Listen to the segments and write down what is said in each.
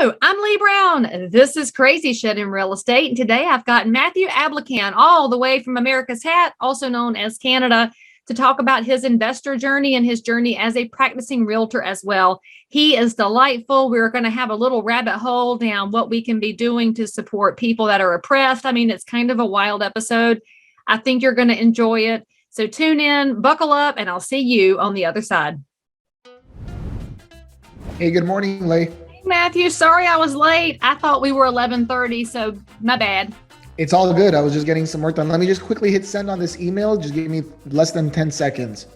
Hello, I'm Leigh Brown. This is Crazy Shit in Real Estate. And today I've got Matthew Ablakan all the way from America's Hat, also known as Canada, to talk about his investor journey and his journey as a practicing realtor as well. He is delightful. We're going to have a little rabbit hole down what we can be doing to support people that are oppressed. I mean, it's kind of a wild episode. I think you're going to enjoy it. So tune in, buckle up, and I'll see you on the other side. Hey, good morning, Leigh. Matthew, sorry I was late. I thought we were 11:30, so my bad. It's all good. I was just getting some work done. Let me just quickly hit send on this email. Just give me less than 10 seconds.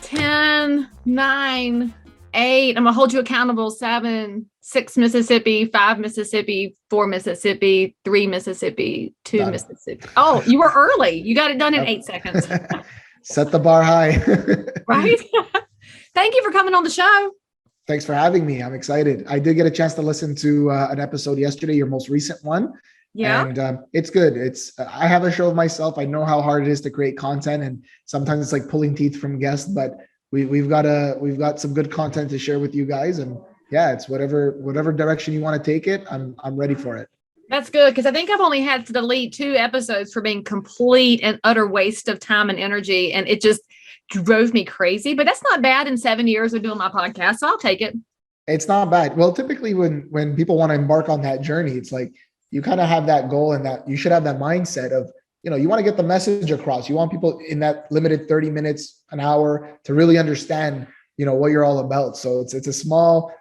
10, 9, 8. I'm going to hold you accountable. 7, 6 Mississippi, 5 Mississippi, 4 Mississippi, 3 Mississippi, 2 Done. Mississippi. Oh, you were early. You got it done in 8 seconds. Set the bar high. Right? Thank you for coming on the show. Thanks for having me. I'm excited. I did get a chance to listen to an episode yesterday, your most recent one. Yeah. And it's good. I have a show of myself. I know how hard it is to create content, and sometimes it's like pulling teeth from guests, but we've got some good content to share with you guys. And yeah, it's whatever direction you want to take it. I'm ready for it. That's good, because I think I've only had to delete 2 episodes for being complete and utter waste of time and energy. And it just drove me crazy, but that's not bad in 7 years of doing my podcast. So I'll take it. It's not bad. Well, typically when people want to embark on that journey, it's like you kind of have that goal, and that you should have that mindset of, you want to get the message across. You want people in that limited 30 minutes, an hour to really understand, what you're all about. So it's a small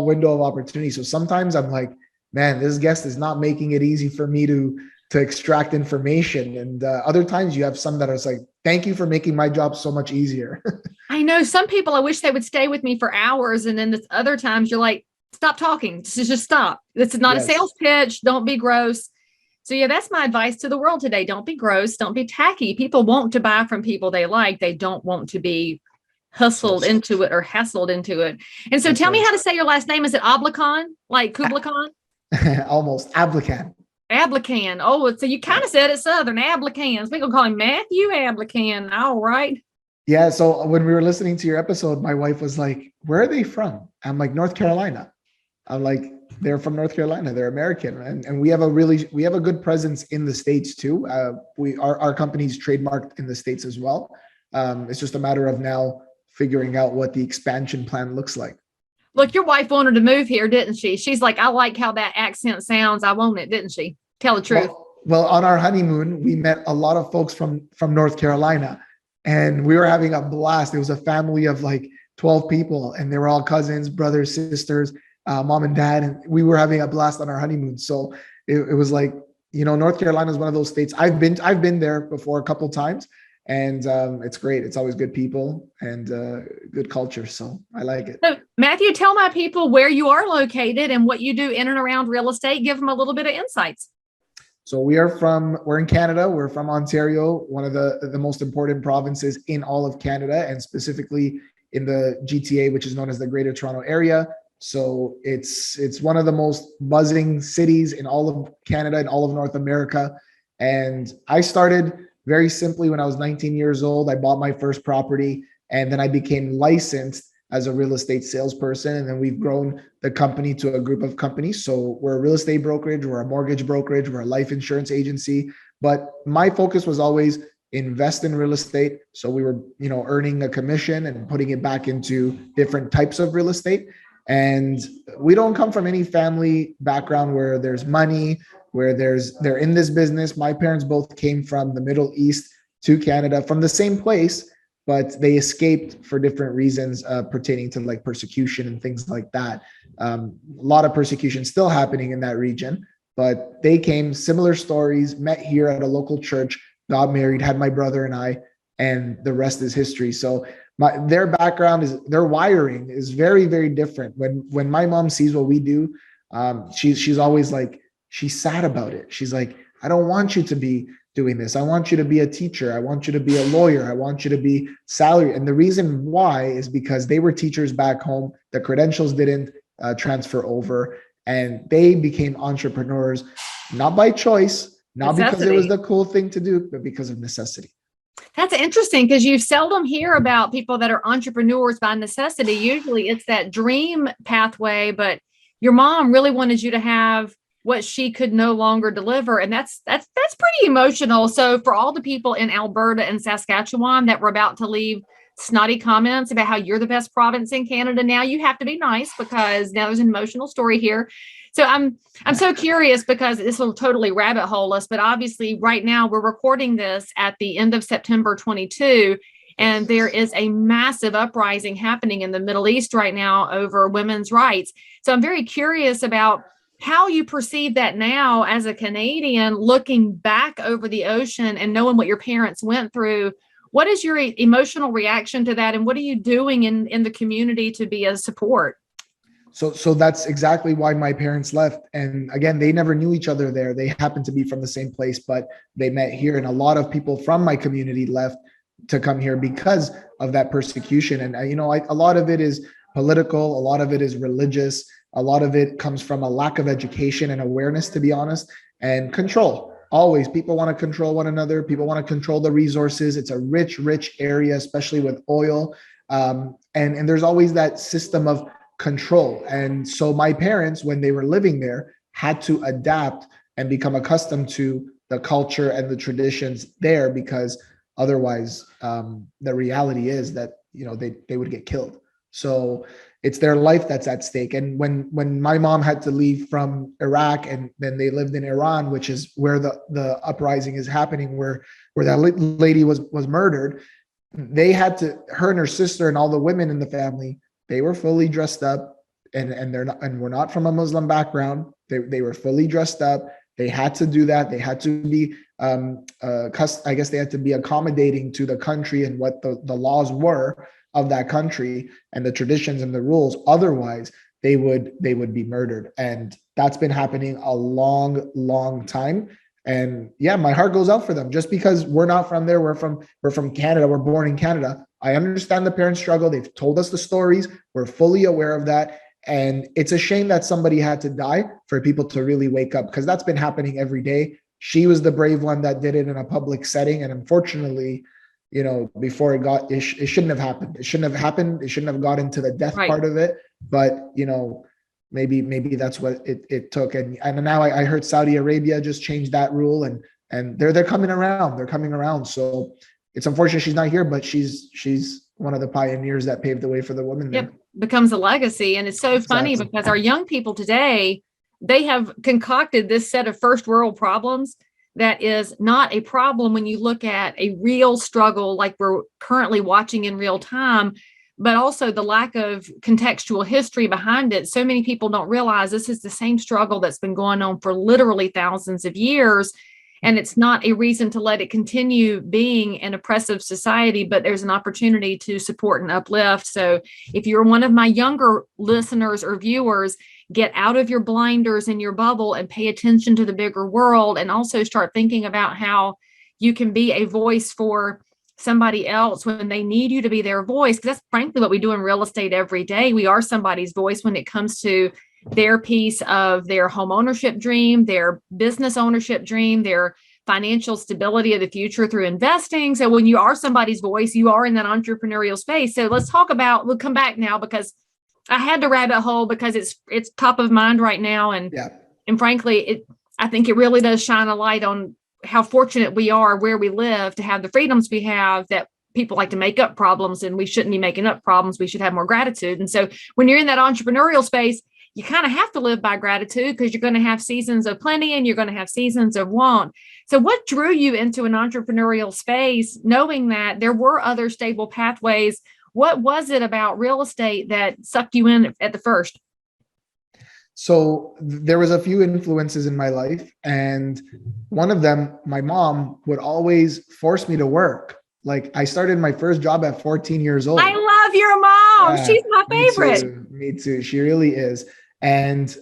window of opportunity. So sometimes I'm like, man, this guest is not making it easy for me to extract information. And other times you have some that are like, thank you for making my job so much easier. I know some people, I wish they would stay with me for hours. And then there's other times you're like, stop talking. Just stop. This is not a sales pitch. Don't be gross. So yeah, that's my advice to the world today. Don't be gross. Don't be tacky. People want to buy from people they like. They don't want to be hustled into it or hassled into it. And so tell me how to say your last name. Is it Ablakan? Like Kubla Khan? Almost. Ablakan. Ablakan. Oh, so you kind of said it Southern. Ablakans. We're going to call him Matthew Ablakan. All right. Yeah. So when we were listening to your episode, my wife was like, where are they from? I'm like, North Carolina. I'm like, they're from North Carolina. They're American. And we have a good presence in the States too. Our company's trademarked in the States as well. It's just a matter of now figuring out what the expansion plan looks like. Look, your wife wanted to move here, didn't she? She's like, I like how that accent sounds. I want it, didn't she? Tell the truth. Well, on our honeymoon, we met a lot of folks from North Carolina, and we were having a blast. It was a family of like 12 people, and they were all cousins, brothers, sisters, mom and dad. And we were having a blast on our honeymoon. So it was like, North Carolina is one of those states. I've been there before a couple of times. And it's great. It's always good people and good culture. So I like it. So Matthew, tell my people where you are located and what you do in and around real estate. Give them a little bit of insights. So we're in Canada. We're from Ontario, one of the most important provinces in all of Canada, and specifically in the GTA, which is known as the Greater Toronto Area. So it's one of the most buzzing cities in all of Canada and all of North America. And I started very simply when I was 19 years old. I bought my first property, and then I became licensed as a real estate salesperson. And then we've grown the company to a group of companies. So we're a real estate brokerage, we're a mortgage brokerage, we're a life insurance agency. But my focus was always invest in real estate. So we were, earning a commission and putting it back into different types of real estate. And we don't come from any family background where there's money, where they're in this business. My parents both came from the Middle East to Canada from the same place, but they escaped for different reasons pertaining to like persecution and things like that. A lot of persecution still happening in that region, but they came, similar stories, met here at a local church, got married, had my brother and I, and the rest is history. So their background their wiring is very, very different. When my mom sees what we do, she's always like, she's sad about it. She's like, I don't want you to be doing this. I want you to be a teacher. I want you to be a lawyer. I want you to be salaried. And the reason why is because they were teachers back home. The credentials didn't transfer over, and they became entrepreneurs, not by choice, not because it was the cool thing to do, but because of necessity. That's interesting, because you seldom hear about people that are entrepreneurs by necessity. Usually it's that dream pathway, but your mom really wanted you to have what she could no longer deliver. And that's pretty emotional. So for all the people in Alberta and Saskatchewan that were about to leave snotty comments about how you're the best province in Canada, now you have to be nice, because now there's an emotional story here. So I'm so curious, because this will totally rabbit hole us, but obviously right now we're recording this at the end of September 22, and there is a massive uprising happening in the Middle East right now over women's rights. So I'm very curious about how you perceive that now as a Canadian, looking back over the ocean and knowing what your parents went through. What is your emotional reaction to that? And what are you doing in the community to be a support? So that's exactly why my parents left. And again, they never knew each other there. They happened to be from the same place, but they met here. And a lot of people from my community left to come here because of that persecution. And, you know, a lot of it is political. A lot of it is religious. A lot of it comes from a lack of education and awareness, to be honest, and control. Always people want to control one another. People want to control the resources. It's a rich, rich area, especially with oil. And there's always that system of control. And so my parents, when they were living there, had to adapt and become accustomed to the culture and the traditions there, because otherwise the reality is that, you know, they would get killed. So it's their life that's at stake. And when my mom had to leave from Iraq, and then they lived in Iran, which is where the uprising is happening, where that lady was murdered, they had to, her and her sister and all the women in the family, they were fully dressed up, and they're not, and we're not from a Muslim background. They were fully dressed up. They had to do that. They had to be, I guess they had to be accommodating to the country and what the laws were of that country and the traditions and the rules. Otherwise, they would be murdered. And that's been happening a long, long time. And yeah, my heart goes out for them. Just because we're not from there, we're from Canada, we're born in Canada. I understand the parents' struggle. They've told us the stories. We're fully aware of that. And it's a shame that somebody had to die for people to really wake up, because that's been happening every day. She was the brave one that did it in a public setting. And unfortunately, you know, before it shouldn't have happened. It shouldn't have happened. It shouldn't have got into the death part of it. But, you know, maybe that's what it took. And now I heard Saudi Arabia just changed that rule, and they're coming around. They're coming around. So it's unfortunate she's not here, but she's one of the pioneers that paved the way for the women. Yep, becomes a legacy. And it's so funny because our young people today, they have concocted this set of first world problems that is not a problem when you look at a real struggle like we're currently watching in real time, but also the lack of contextual history behind it. So many people don't realize this is the same struggle that's been going on for literally thousands of years. And it's not a reason to let it continue being an oppressive society, but there's an opportunity to support and uplift. So if you're one of my younger listeners or viewers, get out of your blinders in your bubble and pay attention to the bigger world, and also start thinking about how you can be a voice for somebody else when they need you to be their voice. Because that's frankly what we do in real estate every day. We are somebody's voice when it comes to their piece of their home ownership dream, their business ownership dream, their financial stability of the future through investing. So when you are somebody's voice, you are in that entrepreneurial space. So let's talk about, we'll come back now because I had to rabbit hole because it's top of mind right now. And frankly, I think it really does shine a light on how fortunate we are where we live to have the freedoms we have, that people like to make up problems, and we shouldn't be making up problems. We should have more gratitude. And so when you're in that entrepreneurial space, you kind of have to live by gratitude, because you're going to have seasons of plenty and you're going to have seasons of want. So what drew you into an entrepreneurial space, knowing that there were other stable pathways? What was it about real estate that sucked you in at the first? So there was a few influences in my life, and one of them, my mom would always force me to work. Like, I started my first job at 14 years old. I love your mom. She's my favorite. Me too. She really is. And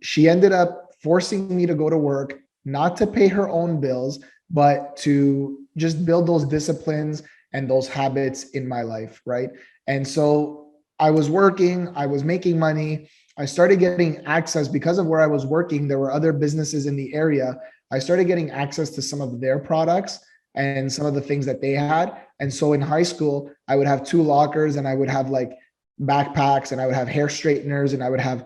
she ended up forcing me to go to work, not to pay her own bills, but to just build those disciplines and those habits in my life, right? And so I was working, I was making money. I started getting access because of where I was working. There were other businesses in the area. I started getting access to some of their products and some of the things that they had. And so in high school, I would have 2 lockers, and I would have like backpacks, and I would have hair straighteners, and I would have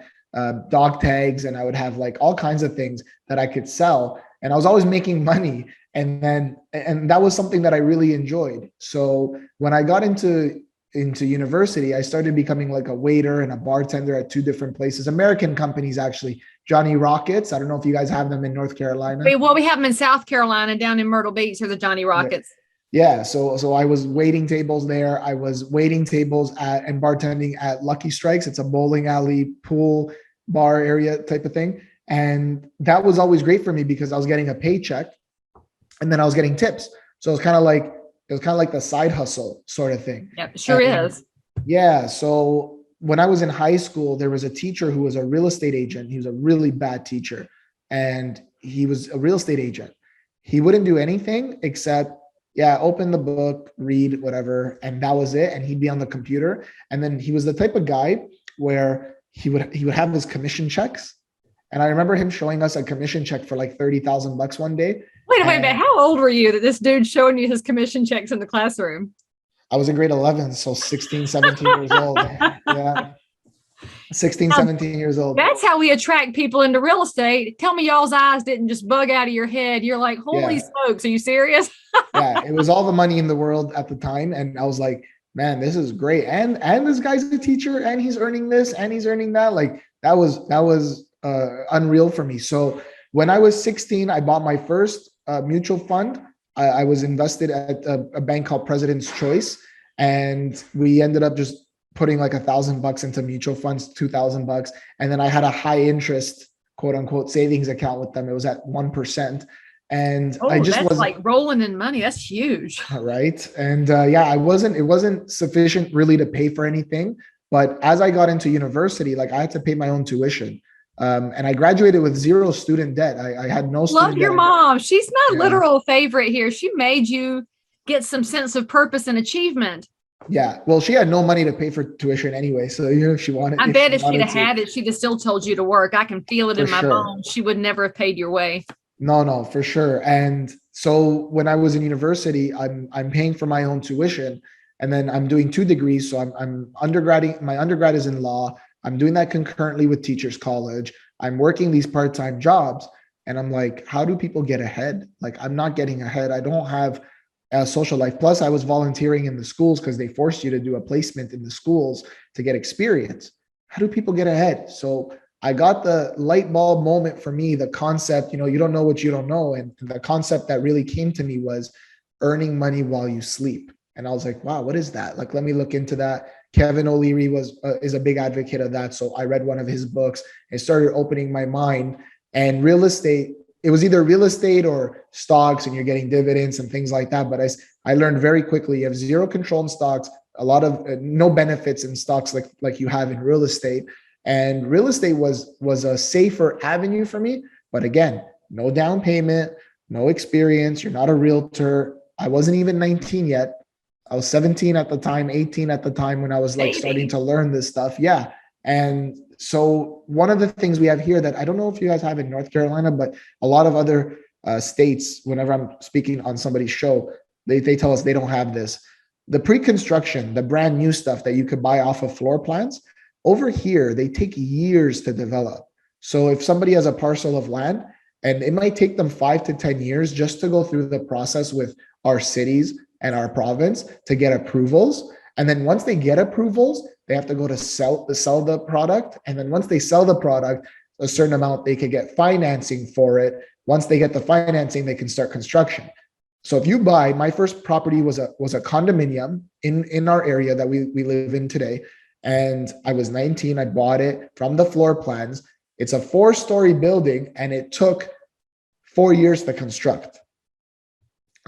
dog tags, and I would have like all kinds of things that I could sell. And I was always making money. And that was something that I really enjoyed. So when I got into university, I started becoming like a waiter and a bartender at two different places, American companies, actually. Johnny Rockets. I don't know if you guys have them in North Carolina. We have them in South Carolina, down in Myrtle Beach, are the Johnny Rockets. Yeah. So I was waiting tables there. I was waiting tables and bartending at Lucky Strikes. It's a bowling alley, pool, bar area type of thing. And that was always great for me because I was getting a paycheck and then I was getting tips. So it was kind of like the side hustle sort of thing. Yeah, sure is. Yeah. So when I was in high school, there was a teacher who was a real estate agent. He was a really bad teacher, and he was a real estate agent. He wouldn't do anything except, open the book, read, whatever. And that was it. And he'd be on the computer. And then he was the type of guy where he would have his commission checks. And I remember him showing us a commission check for like $30,000 one day. Wait a minute. How old were you that this dude's showing you his commission checks in the classroom? I was in grade 11, so 16, 17 years old. Yeah. 16, 17 years old. That's how we attract people into real estate. Tell me y'all's eyes didn't just bug out of your head. You're like, holy smokes, are you serious? Yeah, it was all the money in the world at the time. And I was like, man, this is great. And this guy's a teacher and he's earning this and he's earning that. Like that was unreal for me. So when I was 16, I bought my first mutual fund. I was invested at a bank called President's Choice, and we ended up just putting like $1,000 into mutual funds, $2,000, and then I had a high interest, quote unquote, savings account with them. It was at 1%, and that's like rolling in money. That's huge, right? And it wasn't sufficient really to pay for anything. But as I got into university, like I had to pay my own tuition. And I graduated with zero student debt. I had no student debt. Love your mom. She's my literal favorite here. She made you get some sense of purpose and achievement. Yeah. Well, she had no money to pay for tuition anyway. So, if she wanted. I bet if she'd have had it, she'd have still told you to work. I can feel it in my bones. She would never have paid your way. No, for sure. And so when I was in university, I'm paying for my own tuition, and then I'm doing 2 degrees. So I'm undergraduate. My undergrad is in law. I'm doing that concurrently with Teachers College. I'm working these part-time jobs, and I'm like, how do people get ahead? Like, I'm not getting ahead. I don't have a social life. Plus, I was volunteering in the schools because they forced you to do a placement in the schools to get experience. How do people get ahead? So I got the light bulb moment for me, the concept, you don't know what you don't know. And the concept that really came to me was earning money while you sleep. And I was like, wow, what is that? Like, let me look into that. Kevin O'Leary is a big advocate of that. So I read one of his books and started opening my mind. And real estate, it was either real estate or stocks, and you're getting dividends and things like that. But I learned very quickly, you have zero control in stocks, a lot of no benefits in stocks like you have in real estate. And real estate was a safer avenue for me. But again, no down payment, no experience. You're not a realtor. I wasn't even 19 yet. I was 17 at the time, 18 at the time when I was like starting to learn this stuff. Yeah. And so one of the things we have here that I don't know if you guys have in North Carolina, but a lot of other states, whenever I'm speaking on somebody's show, they tell us they don't have this. The pre-construction, the brand new stuff that you could buy off of floor plans, over here, they take years to develop. So if somebody has a parcel of land, and it might take them 5 to 10 years just to go through the process with our cities and our province to get approvals. And then once they get approvals, they have to go to sell the product. And then once they sell the product, a certain amount, they could get financing for it. Once they get the financing, they can start construction. So if you buy, my first property was a condominium in our area that we live in today. And I was 19, I bought it from the floor plans. It's a 4-story building, and it took 4 years to construct.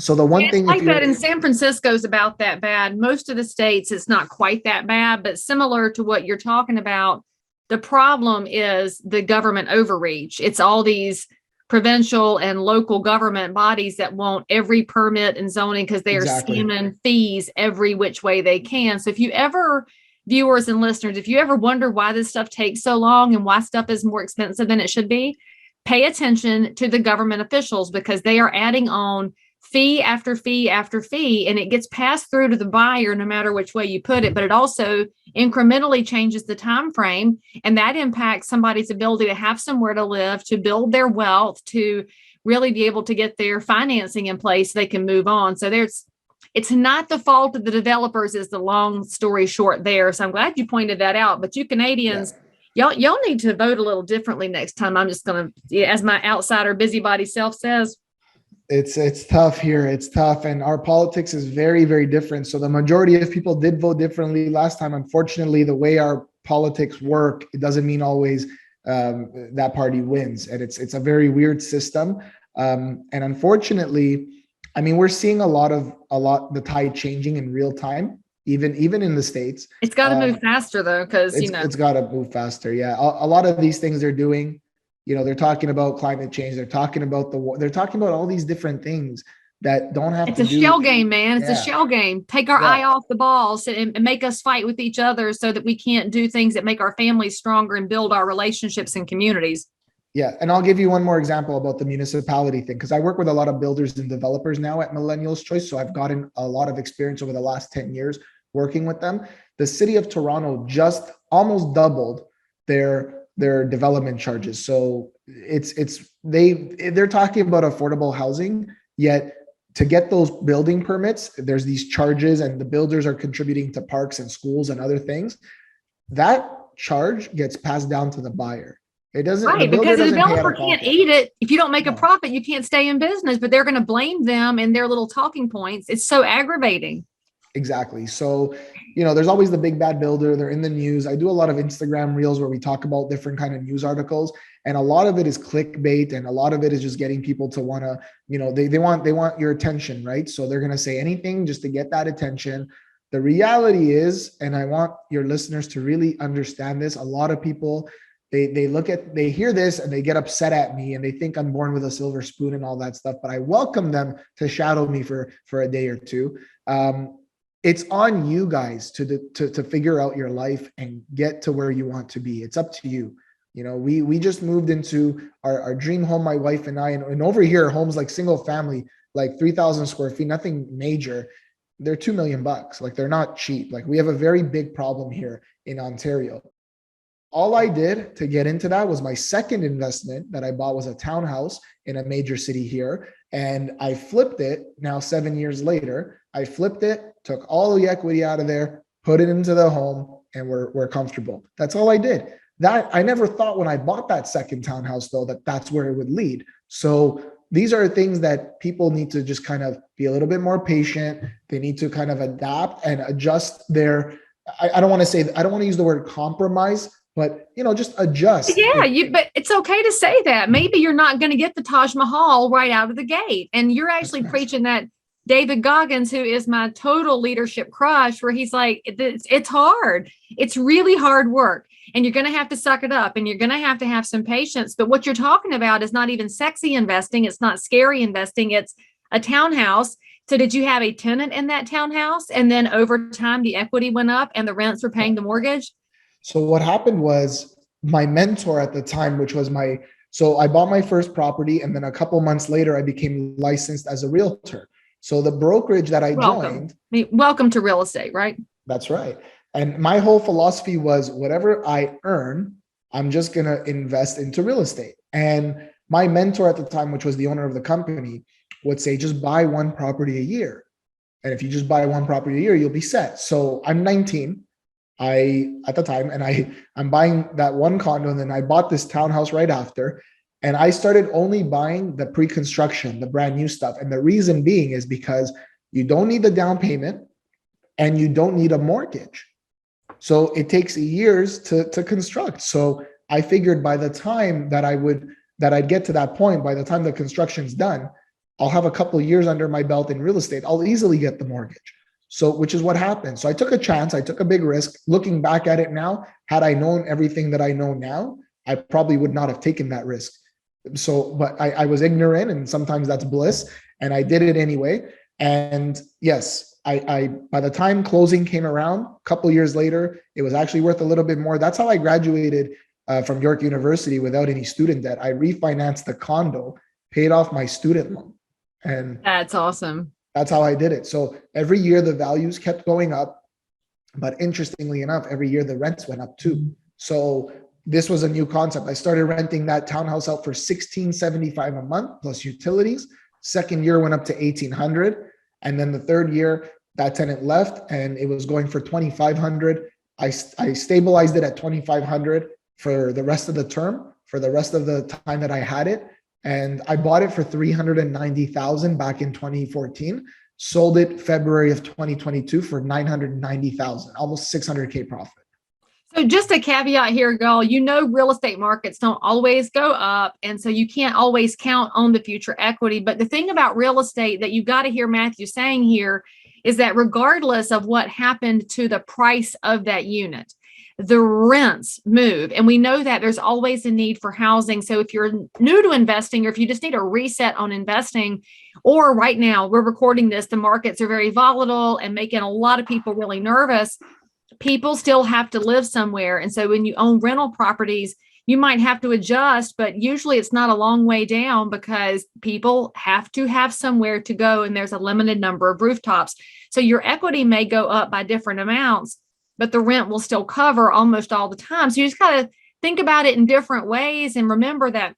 So the one thing like that in San Francisco is about that bad. Most of the states, it's not quite that bad, but similar to what you're talking about, the problem is the government overreach. It's all these provincial and local government bodies that want every permit and zoning because they are skimming fees every which way they can. So if you ever, viewers and listeners, if you ever wonder why this stuff takes so long and why stuff is more expensive than it should be, pay attention to the government officials because they are adding on fee after fee after fee, and it gets passed through to the buyer no matter which way you put it. But it also incrementally changes the time frame, and that impacts somebody's ability to have somewhere to live, to build their wealth, to really be able to get their financing in place so they can move on. So it's not the fault of the developers, is the long story short there. So I'm glad you pointed that out. But you Canadians, y'all need to vote a little differently next time. I'm just going to, as my outsider busybody self says. It's tough here. It's tough. And our politics is very, very different. So the majority of people did vote differently last time. Unfortunately, the way our politics work, it doesn't mean always that party wins. And it's a very weird system. And unfortunately, I mean, we're seeing the tide changing in real time, even in the States. It's got to move faster though, because it's got to move faster. Yeah. A lot of these things they're doing, they're talking about climate change. They're talking about the war. They're talking about all these different things that don't have to do. It's a shell game, man. It's a shell game. Take our eye off the ball and make us fight with each other so that we can't do things that make our families stronger and build our relationships and communities. Yeah. And I'll give you one more example about the municipality thing, because I work with a lot of builders and developers now at Millennial's Choice. So I've gotten a lot of experience over the last 10 years working with them. The city of Toronto just almost doubled their development charges. So they're talking about affordable housing, yet to get those building permits, there's these charges, and the builders are contributing to parks and schools and other things. That charge gets passed down to the buyer. It doesn't, right, because the developer can't eat it. If you don't make a profit, you can't stay in business, but they're going to blame them and their little talking points. It's so aggravating. Exactly. So, there's always the big bad builder. They're in the news. I do a lot of Instagram reels where we talk about different kind of news articles, and a lot of it is clickbait, and a lot of it is just getting people to want to, they want your attention, right? So they're going to say anything just to get that attention. The reality is, and I want your listeners to really understand this, a lot of people, they hear this and they get upset at me and they think I'm born with a silver spoon and all that stuff, but I welcome them to shadow me for a day or two. It's on you guys to figure out your life and get to where you want to be. It's up to you. We just moved into our dream home, my wife and I, and over here, homes like single family, like 3,000 square feet, nothing major. They're $2 million. Like, they're not cheap. Like, we have a very big problem here in Ontario. All I did to get into that was my second investment that I bought was a townhouse in a major city here. And I flipped it now 7 years later. I flipped it, took all the equity out of there, put it into the home, and we're comfortable. That's all I did. That I never thought when I bought that second townhouse, though, that's where it would lead. So these are things that people need to just kind of be a little bit more patient. They need to kind of adapt and adjust their, I don't want to use the word compromise, but just adjust. Yeah, but it's okay to say that. Maybe you're not going to get the Taj Mahal right out of the gate. And you're actually preaching that David Goggins, who is my total leadership crush, where he's like, it's hard. It's really hard work. And you're going to have to suck it up, and you're going to have some patience. But what you're talking about is not even sexy investing. It's not scary investing. It's a townhouse. So did you have a tenant in that townhouse? And then over time, the equity went up and the rents were paying the mortgage? So what happened was my mentor at the time, so I bought my first property, and then a couple months later, I became licensed as a realtor. So the brokerage that I joined. Welcome to real estate, right? That's right. And my whole philosophy was whatever I earn, I'm just going to invest into real estate. And my mentor at the time, which was the owner of the company, would say, just buy one property a year. And if you just buy one property a year, you'll be set. So I'm 19 at the time, and I'm buying that one condo, and then I bought this townhouse right after. And I started only buying the pre-construction, the brand new stuff. And the reason being is because you don't need the down payment and you don't need a mortgage. So it takes years to construct. So I figured by the time that I'd get to that point, by the time the construction's done, I'll have a couple of years under my belt in real estate. I'll easily get the mortgage. So, which is what happened. So I took a chance. I took a big risk. Looking back at it now, had I known everything that I know now, I probably would not have taken that risk. So, but I was ignorant, and sometimes that's bliss, and I did it anyway. And yes, I by the time closing came around, a couple of years later, it was actually worth a little bit more. That's how I graduated from York University without any student debt. I refinanced the condo, paid off my student loan. And That's awesome. that's how I did it. So every year the values kept going up, but interestingly enough, every year the rents went up too. So this was a new concept. I started renting that townhouse out for $1,675 a month plus utilities. Second year went up to $1,800, and then the third year that tenant left and it was going for $2,500. I stabilized it at $2,500 for the rest of the term, for the rest of the time that I had it. And I bought it for $390,000 back in 2014. Sold it February of 2022 for $990,000, almost $600K profit. So just a caveat here, girl, real estate markets don't always go up. And so you can't always count on the future equity. But the thing about real estate that you got to hear Matthew saying here is that regardless of what happened to the price of that unit, the rents move. And we know that there's always a need for housing. So if you're new to investing, or if you just need a reset on investing, or right now we're recording this, the markets are very volatile and making a lot of people really nervous. People still have to live somewhere. And so when you own rental properties, you might have to adjust, but usually it's not a long way down because people have to have somewhere to go. And there's a limited number of rooftops. So your equity may go up by different amounts, but the rent will still cover almost all the time. So you just got to think about it in different ways. And remember that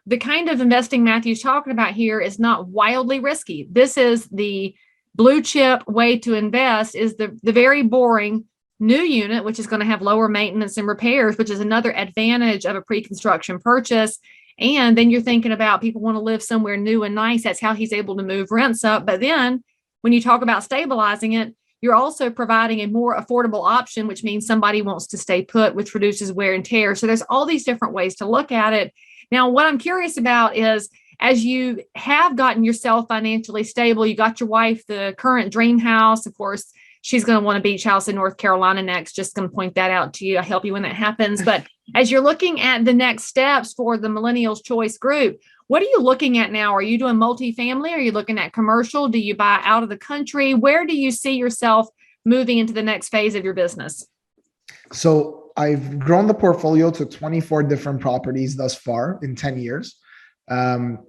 the kind of investing Matthew's talking about here is not wildly risky. This is the blue chip way to invest, is the very boring new unit, which is going to have lower maintenance and repairs, which is another advantage of a pre-construction purchase. And then you're thinking about people want to live somewhere new and nice. That's how he's able to move rents up. But then when you talk about stabilizing it, you're also providing a more affordable option, which means somebody wants to stay put, which reduces wear and tear. So there's all these different ways to look at it. Now, what I'm curious about is, as you have gotten yourself financially stable, you got your wife the current dream house. Of course, she's going to want a beach house in North Carolina next. Just going to point that out to you. I'll help you when that happens. But as you're looking at the next steps for the Millennials Choice Group, what are you looking at now? Are you doing multifamily? Are you looking at commercial? Do you buy out of the country? Where do you see yourself moving into the next phase of your business? So I've grown the portfolio to 24 different properties thus far in 10 years.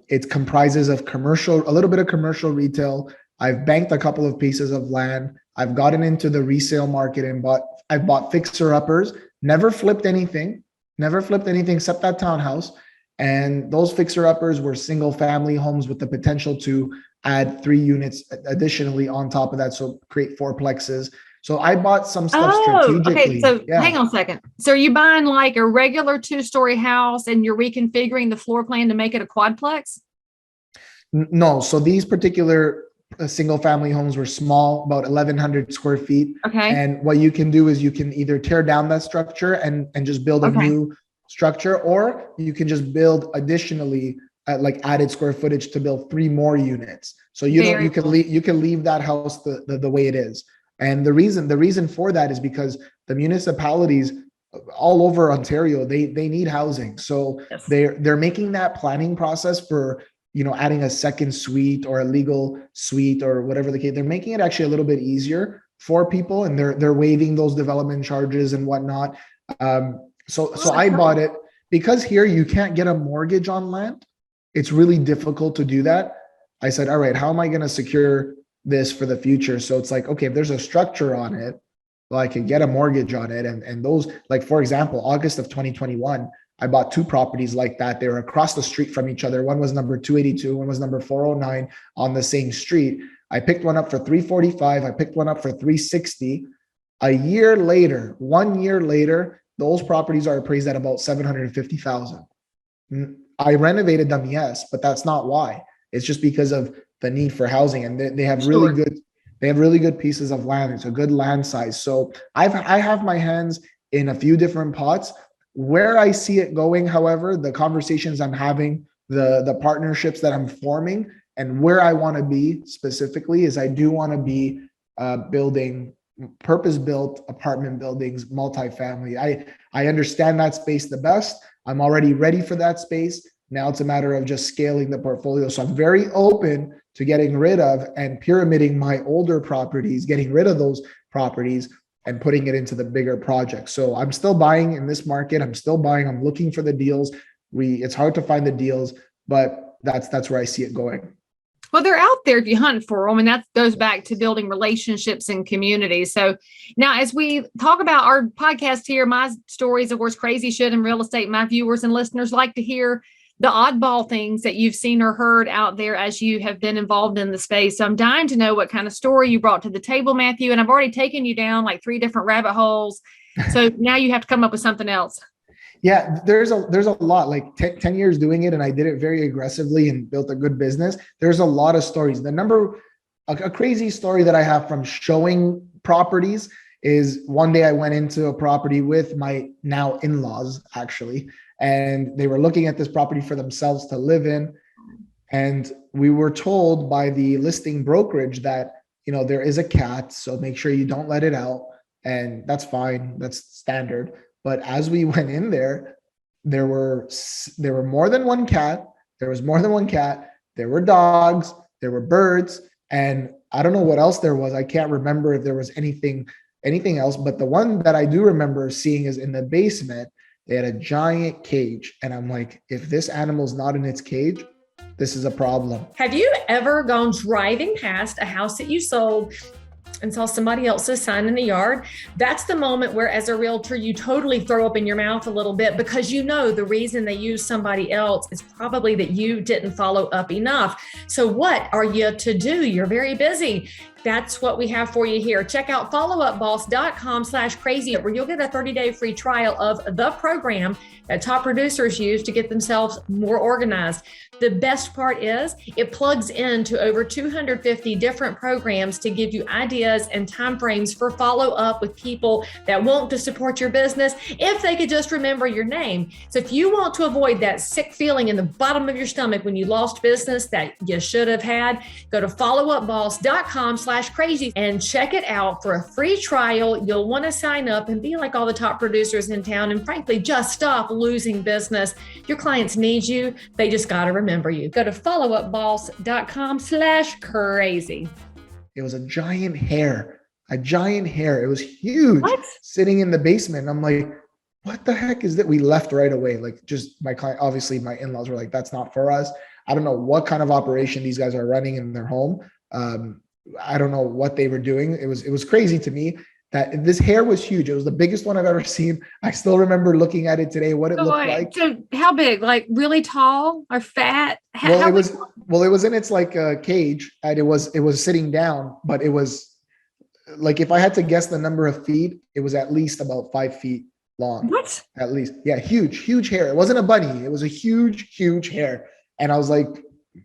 It comprises of commercial, a little bit of commercial retail. I've banked a couple of pieces of land. I've gotten into the resale market and I've bought fixer uppers, never flipped anything except that townhouse. And those fixer uppers were single family homes with the potential to add 3 units additionally on top of that. So create 4plexes. So I bought some stuff strategically. Okay. So hang on a second. So are you buying like a regular 2-story house and you're reconfiguring the floor plan to make it a quadplex? No. So these particular single family homes were small, about 1,100 square feet. Okay. And what you can do is you can either tear down that structure and just build a new structure, or you can just build additionally like added square footage to build 3 more units. So you can leave that house the way it is. And the reason for that is because the municipalities all over Ontario, they need housing. So yes, they're making that planning process for, adding a second suite or a legal suite or whatever the case. They're making it actually a little bit easier for people, and they're waiving those development charges and whatnot. So I bought it because here you can't get a mortgage on land. It's really difficult to do that. I said, all right, how am I going to secure this for the future? So it's like, okay, if there's a structure on it, well, I could get a mortgage on it. And those, like, for example, August of 2021, I bought 2 properties like that. They were across the street from each other. One was number 282, one was number 409 on the same street. I picked one up for $345. I picked one up for $360. A year later, 1 year later, those properties are appraised at about $750,000. I renovated them, yes, but that's not why. It's just because of the need for housing, and they have really good pieces of land. It's a good land size. So I have my hands in a few different pots. Where I see it going, however, the conversations I'm having, the partnerships that I'm forming, and where I want to be specifically is I do want to be building purpose-built apartment buildings, multifamily. I understand that space the best. I'm already ready for that space. Now it's a matter of just scaling the portfolio. So I'm very open to getting rid of and pyramiding my older properties, getting rid of those properties and putting it into the bigger projects. So I'm still buying in this market. I'm still buying. I'm looking for the deals. It's hard to find the deals, but that's where I see it going. Well, they're out there if you hunt for them, and that goes back to building relationships and communities. So now, as we talk about our podcast here, my stories, of course, crazy shit in real estate, my viewers and listeners like to hear the oddball things that you've seen or heard out there as you have been involved in the space. So I'm dying to know what kind of story you brought to the table, Matthew, and I've already taken you down like 3 different rabbit holes. So now you have to come up with something else. Yeah, there's a lot, like 10 years doing it, and I did it very aggressively and built a good business. There's a lot of stories. A crazy story that I have from showing properties is one day I went into a property with my now in-laws, actually, and they were looking at this property for themselves to live in. And we were told by the listing brokerage that, there is a cat, so make sure you don't let it out. And that's fine. That's standard. But as we went in there, there were more than one cat. There was more than one cat. There were dogs. There were birds. And I don't know what else there was. I can't remember if there was anything else. But the one that I do remember seeing is in the basement. They had a giant cage. And I'm like, if this animal's not in its cage, this is a problem. Have you ever gone driving past a house that you sold and saw somebody else's sign in the yard? That's the moment where, as a realtor, you totally throw up in your mouth a little bit, because the reason they use somebody else is probably that you didn't follow up enough. So what are you to do? You're very busy. That's what we have for you here. Check out followupboss.com/crazy, where you'll get a 30-day free trial of the program that top producers use to get themselves more organized. The best part is it plugs into over 250 different programs to give you ideas and timeframes for follow-up with people that want to support your business if they could just remember your name. So if you want to avoid that sick feeling in the bottom of your stomach when you lost business that you should have had, go to followupboss.com/crazy and check it out for a free trial. You'll want to sign up and be like all the top producers in town, and frankly, just stop losing business. Your clients need you. They just got to remember you. Go to followupboss.com/crazy. It was a giant hare. It was huge. What? Sitting in the basement. I'm like, what the heck is that? We left right away. Like, just my client, obviously my in-laws were like, that's not for us. I don't know what kind of operation these guys are running in their home. I don't know what they were doing. It was crazy to me that this hare was huge. It was the biggest one I've ever seen. I still remember looking at it today, what it looked like. So how big? Like really tall or fat? It was in its like a cage, and it was sitting down, but it was like, if I had to guess the number of feet, it was at least about 5 feet long. What? At least. Yeah, huge hare. It wasn't a bunny. It was a huge hare. And I was like,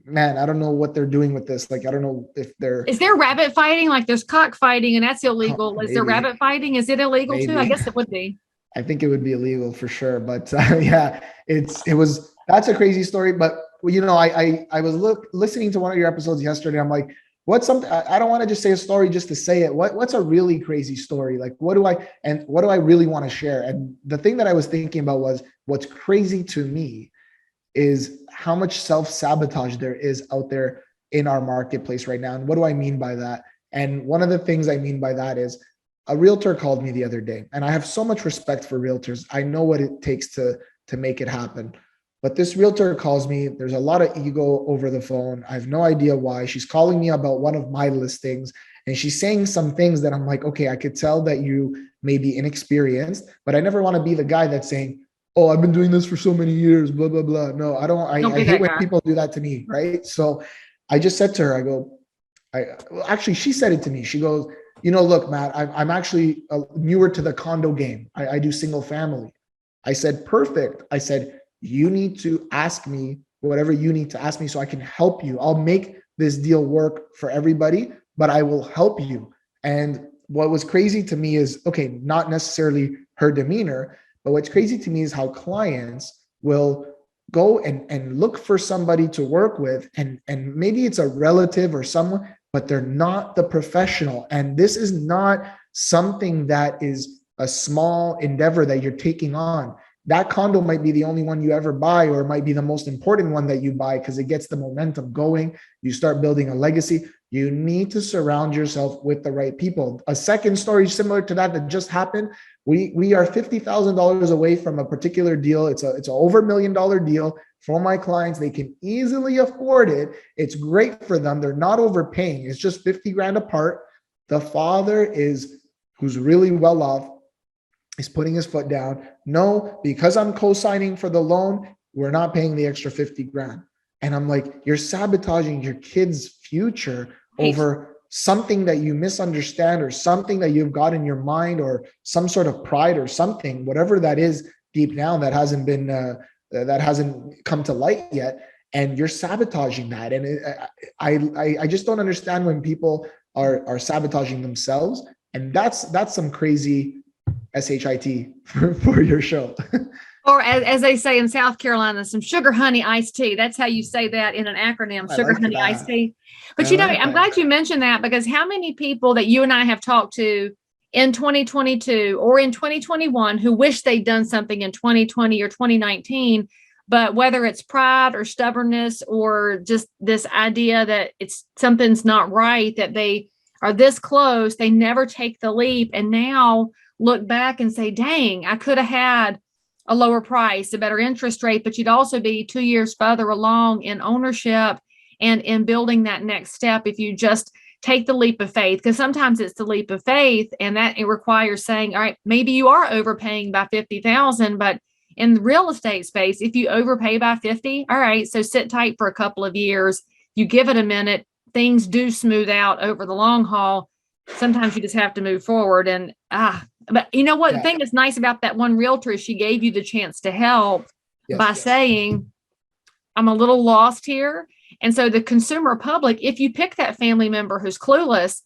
man, I don't know what they're doing with this. Like, I don't know if they're... Is there rabbit fighting? Like there's cockfighting and that's illegal. Is there rabbit fighing? Is it illegal too? I guess it would be. I think it would be illegal for sure. But yeah, that's a crazy story. But I was listening to one of your episodes yesterday. I'm like, what's something, I don't want to just say a story just to say it. What's a really crazy story? Like, what do I really want to share? And the thing that I was thinking about was, what's crazy to me is how much self-sabotage there is out there in our marketplace right now. And what do I mean by that? And one of the things I mean by that is, a realtor called me the other day, and I have so much respect for realtors. I know what it takes to make it happen. But this realtor calls me. There's a lot of ego over the phone. I have no idea why. She's calling me about one of my listings, and she's saying some things that I'm like, okay, I could tell that you may be inexperienced, but I never want to be the guy that's saying, oh, I've been doing this for so many years, blah, blah, blah. No, I don't. I hate when people do that to me, right? So I just said to her, actually, she said it to me. She goes, look, Matt, I'm actually newer to the condo game. I do single family. I said, perfect. I said, you need to ask me whatever you need to ask me so I can help you. I'll make this deal work for everybody, but I will help you. And what was crazy to me is, okay, not necessarily her demeanor, but what's crazy to me is how clients will go and look for somebody to work with, and maybe it's a relative or someone, but they're not the professional. And this is not something that is a small endeavor that you're taking on. That condo might be the only one you ever buy, or it might be the most important one that you buy because it gets the momentum going. You start building a legacy. You need to surround yourself with the right people. A second story similar to that just happened. We are $50,000 away from a particular deal. It's a over $1 million deal for my clients. They can easily afford it. It's great for them. They're not overpaying. It's just 50 grand apart. The father who's really well off, is putting his foot down. No, because I'm co-signing for the loan, we're not paying the extra 50 grand. And I'm like, you're sabotaging your kid's future over something that you misunderstand, or something that you've got in your mind, or some sort of pride or something, whatever that is deep down that hasn't come to light yet. And you're sabotaging that. And I just don't understand when people are sabotaging themselves. And that's some crazy SHIT for your show. Or as they say in South Carolina, some sugar honey iced tea. That's how you say that in an acronym, sugar honey iced tea. But I'm glad you mentioned that, because how many people that you and I have talked to in 2022 or in 2021 who wish they'd done something in 2020 or 2019, but whether it's pride or stubbornness or just this idea that something's not right, that they are this close, they never take the leap, and now look back and say, dang, I could have had a lower price, a better interest rate, but you'd also be 2 years further along in ownership and in building that next step if you just take the leap of faith. Because sometimes it's the leap of faith, and that it requires saying, all right, maybe you are overpaying by 50,000, but in the real estate space, if you overpay by 50, all right, so sit tight for a couple of years, you give it a minute, things do smooth out over the long haul. Sometimes you just have to move forward. And but you know what? The thing that's nice about that one realtor is she gave you the chance to help by saying, I'm a little lost here. And so the consumer public, if you pick that family member who's clueless,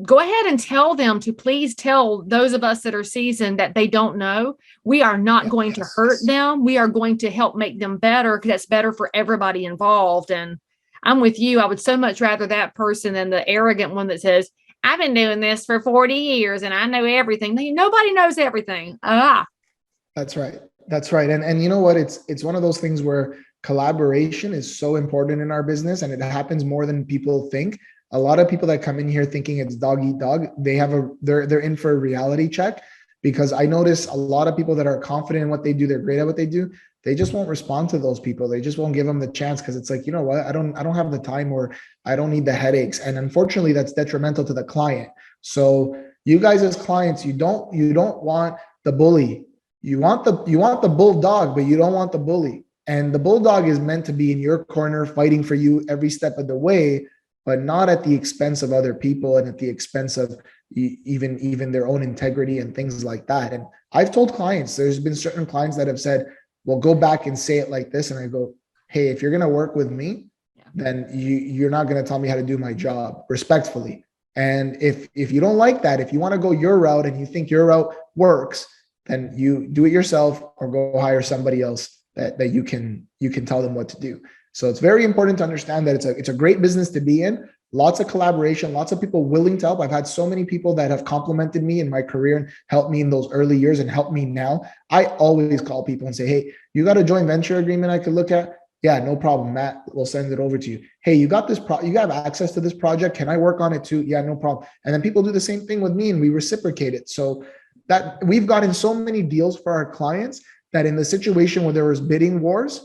go ahead and tell them to please tell those of us that are seasoned that they don't know. We are not going to hurt them. We are going to help make them better, because that's better for everybody involved. And I'm with you. I would so much rather that person than the arrogant one that says, I've been doing this for 40 years and I know everything. Nobody knows everything. That's right. That's right. And you know what? It's one of those things where collaboration is so important in our business, and it happens more than people think. A lot of people that come in here thinking it's dog eat dog, they're in for a reality check, because I notice a lot of people that are confident in what they do, they're great at what they do, they just won't respond to those people. They just won't give them the chance, because it's like, you know what, I don't have the time, or I don't need the headaches. And unfortunately, that's detrimental to the client. So you guys as clients, you don't want the bully. You want the bulldog, but you don't want the bully. And the bulldog is meant to be in your corner, fighting for you every step of the way, but not at the expense of other people and at the expense of even their own integrity and things like that. And I've told clients, there's been certain clients that have said, well, go back and say it like this. And I go, hey, if you're going to work with me, then you're not going to tell me how to do my job respectfully. And if you don't like that, if you want to go your route and you think your route works, then you do it yourself, or go hire somebody else that you can tell them what to do. So it's very important to understand that it's a great business to be in. Lots of collaboration, lots of people willing to help. I've had so many people that have complimented me in my career and helped me in those early years and helped me now. I always call people and say, hey, you got a joint venture agreement I could look at? Yeah, no problem. Matt will send it over to you. Hey, you got this you have access to this project. Can I work on it too? Yeah, no problem. And then people do the same thing with me, and we reciprocate it. So that we've gotten so many deals for our clients that in the situation where there was bidding wars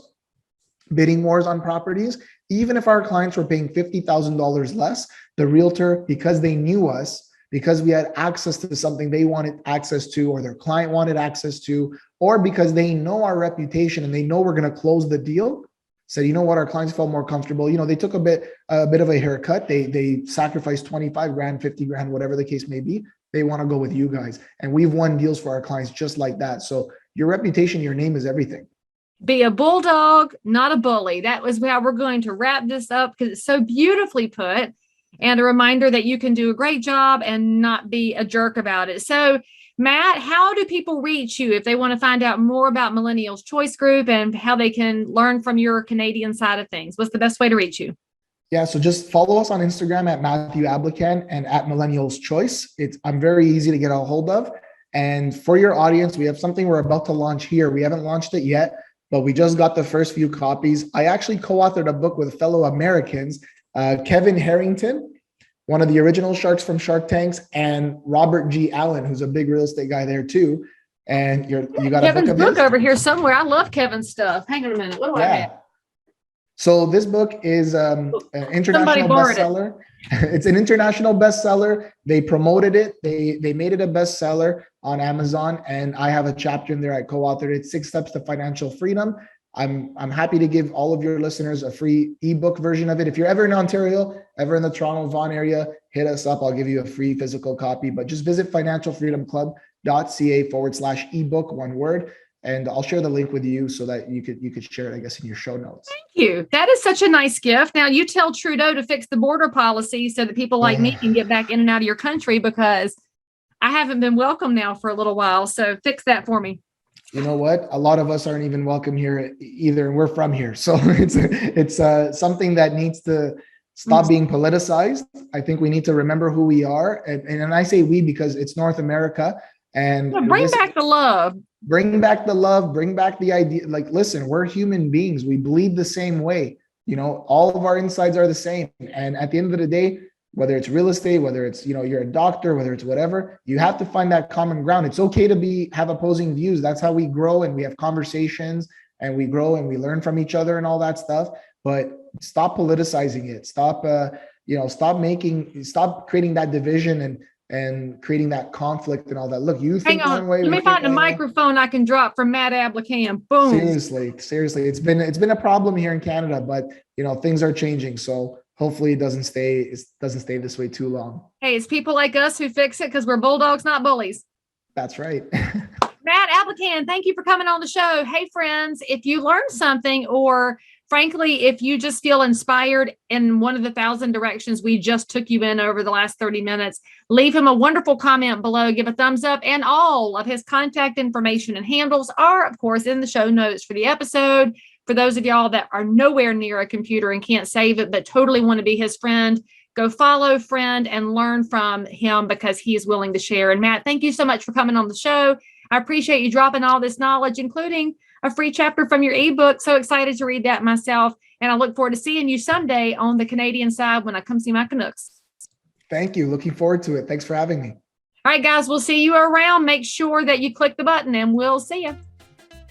on properties, even if our clients were paying $50,000 less, the realtor, because they knew us, because we had access to something they wanted access to, or their client wanted access to, or because they know our reputation and they know we're going to close the deal, said, you know what, our clients felt more comfortable. You know, they took a bit of a haircut. They sacrificed 25 grand, 50 grand, whatever the case may be. They want to go with you guys. And we've won deals for our clients just like that. So your reputation, your name is everything. Be a bulldog, not a bully. That was how we're going to wrap this up, because it's so beautifully put, and a reminder that you can do a great job and not be a jerk about it. So, Matt, how do people reach you if they want to find out more about Millennials Choice Group and how they can learn from your Canadian side of things? What's the best way to reach you? Yeah, so just follow us on Instagram at Matthew Ablakan and at Millennials Choice. I'm very easy to get a hold of. And for your audience, we have something we're about to launch here. We haven't launched it yet, but we just got the first few copies. I actually co-authored a book with fellow Americans, Kevin Harrington, one of the original sharks from Shark Tanks, and Robert G. Allen, who's a big real estate guy there too. And you got Kevin's a book over here somewhere. I love Kevin's stuff. Hang on a minute. What do I have? So this book is an international bestseller. It's an international bestseller. They promoted it. They made it a bestseller on Amazon, and I have a chapter in there. I co-authored it, 6 Steps to Financial Freedom. I'm happy to give all of your listeners a free ebook version of it. If you're ever in Ontario, ever in the Toronto Vaughan area, hit us up. I'll give you a free physical copy. But just visit financialfreedomclub.ca/ebook, one word. And I'll share the link with you so that you could share it, I guess, in your show notes. Thank you. That is such a nice gift. Now you tell Trudeau to fix the border policy so that people like me can get back in and out of your country, because I haven't been welcome now for a little while. So fix that for me. You know what? A lot of us aren't even welcome here either, and we're from here. So it's something that needs to stop being politicized. I think we need to remember who we are. And I say we because it's North America. And bring back the love. Bring back the love, bring back the idea. Like, listen, we're human beings. We bleed the same way. You know, all of our insides are the same. And at the end of the day, whether it's real estate, whether it's, you're a doctor, whether it's whatever, you have to find that common ground. It's okay to have opposing views. That's how we grow, and we have conversations, and we grow and we learn from each other and all that stuff. But stop politicizing it. Stop creating that division and creating that conflict and all that. Look, you think one way. Let me find a microphone I can drop from Matt Ablakan. Boom. Seriously. It's been a problem here in Canada, but things are changing. So hopefully it doesn't stay this way too long. Hey, it's people like us who fix it because we're bulldogs, not bullies. That's right. Matt Ablakan, thank you for coming on the show. Hey, friends, if you learned something, or frankly, if you just feel inspired in one of the 1,000 directions we just took you in over the last 30 minutes, leave him a wonderful comment below, give a thumbs up, and all of his contact information and handles are, of course, in the show notes for the episode. For those of y'all that are nowhere near a computer and can't save it, but totally want to be his friend, go follow friend and learn from him, because he is willing to share. And Matt, thank you so much for coming on the show. I appreciate you dropping all this knowledge, including a free chapter from your ebook. So excited to read that myself. And I look forward to seeing you someday on the Canadian side when I come see my Canucks. Thank you. Looking forward to it. Thanks for having me. All right, guys, we'll see you around. Make sure that you click the button and we'll see you.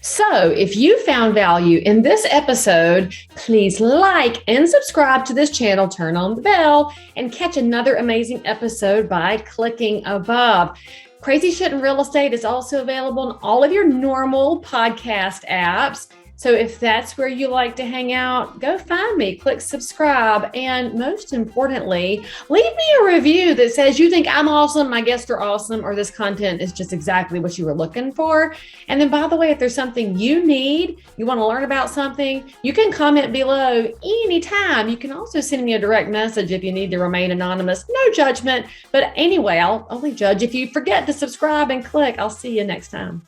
So if you found value in this episode, please like and subscribe to this channel, turn on the bell, and catch another amazing episode by clicking above. Crazy Shit in Real Estate is also available in all of your normal podcast apps. So if that's where you like to hang out, go find me, click subscribe, and most importantly, leave me a review that says you think I'm awesome, my guests are awesome, or this content is just exactly what you were looking for. And then, by the way, if there's something you need, you want to learn about something, you can comment below anytime. You can also send me a direct message if you need to remain anonymous. No judgment. But anyway, I'll only judge if you forget to subscribe and click. I'll see you next time.